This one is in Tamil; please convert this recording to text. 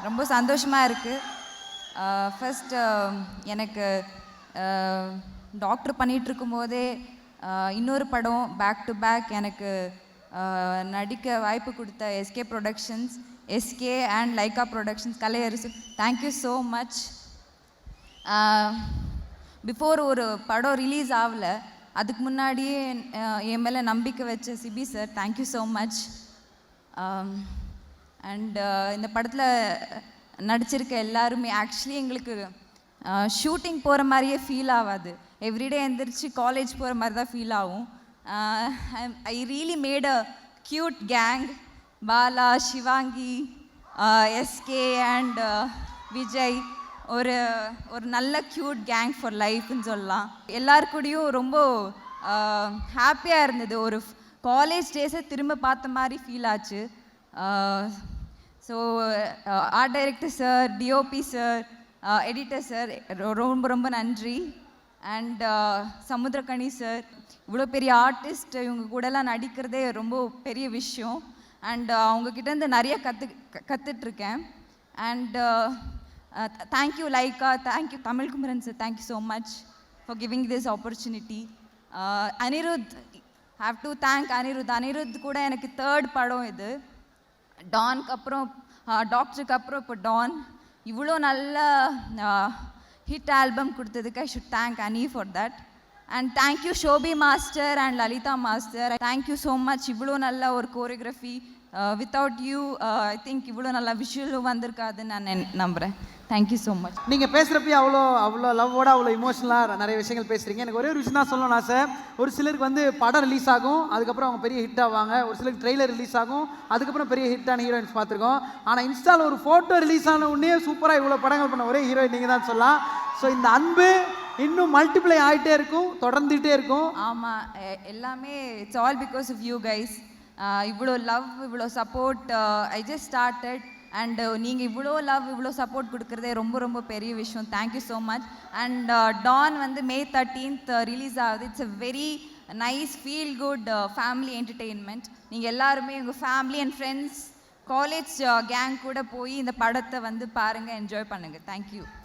ரொம்ப சந்தோஷமாக இருக்குது. ஃபஸ்ட் எனக்கு டாக்டர் பண்ணிகிட்ருக்கும் போதே இன்னொரு படம் பேக் டு பேக் எனக்கு நடிக்க வாய்ப்பு கொடுத்த SK productions, SK and Lyca productions, Kalaiyarasu, thank you so much. Before ஒரு படம் ரிலீஸ் ஆகலை, அதுக்கு முன்னாடியே என் மேலே நம்பிக்கை வச்ச Cibi sir, thank you so much. And இந்த படத்தில் நடிச்சிருக்க எல்லாருமே ஆக்சுவலி எங்களுக்கு ஷூட்டிங் போகிற மாதிரியே ஃபீல் ஆகாது. எவ்ரிடே எந்திரிச்சு காலேஜ் போகிற மாதிரி தான் ஃபீல் ஆகும். I really made a cute gang. Bala, Shivangi, SK and Vijay, ஒரு ஒரு நல்ல க்யூட் கேங் ஃபார் லைஃப்னு சொல்லலாம். எல்லாருக்கூடையும் ரொம்ப ஹாப்பியாக இருந்தது. ஒரு காலேஜ் டேஸை திரும்ப பார்த்த மாதிரி ஃபீல் ஆச்சு. So art director sir, DOP sir, editor sir, ரொம்ப ரொம்ப நன்றி. அண்ட் சமுத்திரக்கனி சார், இவ்வளோ பெரிய ஆர்டிஸ்ட், இவங்க கூடலாம் நடிக்கிறதே ரொம்ப பெரிய விஷயம். அண்ட் அவங்கக்கிட்டேருந்து நிறைய கற்றுட்ருக்கேன். And thank you Lyca, thank you Tamilkumaran sir, thank you so much for giving this opportunity. Anirudh, have to thank Anirudh. Anirudh கூட எனக்கு தேர்ட் படம் இது. டான்க்கு அப்புறம், டாக்டருக்கு அப்புறம் இப்போ டான். இவ்வளோ நல்ல ஹிட் ஆல்பம் கொடுத்ததுக்கு ஐ ஷுட் தேங்க் அனி for that. And thank you Shobi master and Lalitha master, thank you so much. இவ்வளோ நல்ல ஒரு choreography, without you I think இவ்வளோ நல்லா விஷுவலும் வந்திருக்காதுன்னு நான் நம்புகிறேன். Thank you so much. நீங்கள் பேசுகிறப்பே அவ்வளோ லவ்வோட அவ்வளோ இமோஷனலாக நிறைய விஷயங்கள் பேசுகிறீங்க. எனக்கு ஒரே ஒரு விஷயம் தான் சொல்லணும் ஆசை. ஒரு சிலருக்கு வந்து படம் ரிலீஸ் ஆகும், அதுக்கப்புறம் அவங்க பெரிய ஹிட் ஆவாங்க. ஒரு சிலருக்கு ட்ரெய்லர் ரிலீஸ் ஆகும், அதுக்கப்புறம் பெரிய ஹிட்டான ஹீரோயின்ஸ் பார்த்துருக்கோம். ஆனால் இன்ஸ்டாவில் ஒரு ஃபோட்டோ ரிலீஸ் ஆன உடனே சூப்பராக இவ்வளோ படங்கள் பண்ண ஒரே ஹீரோயின் நீங்கள் தான் சொல்லலாம். ஸோ இந்த அன்பு இன்னும் மல்டிப்ளை ஆகிட்டே இருக்கும், தொடர்ந்துகிட்டே இருக்கும். ஆமாம், எல்லாமே it's all because of you guys. இவ்வளோ லவ், இவ்வளோ support. I just started and நீங்கள் இவ்வளோ லவ், இவ்வளோ சப்போர்ட் கொடுக்குறதே ரொம்ப ரொம்ப பெரிய விஷயம். Thank you so much. And Don வந்து May 13th ரிலீஸ் ஆகுது. It's a very nice feel good family entertainment. நீங்கள் எல்லாருமே உங்கள் family and friends, college gang கூட போய் இந்த படத்தை வந்து பாருங்கள், என்ஜாய் பண்ணுங்கள். தேங்க்யூ.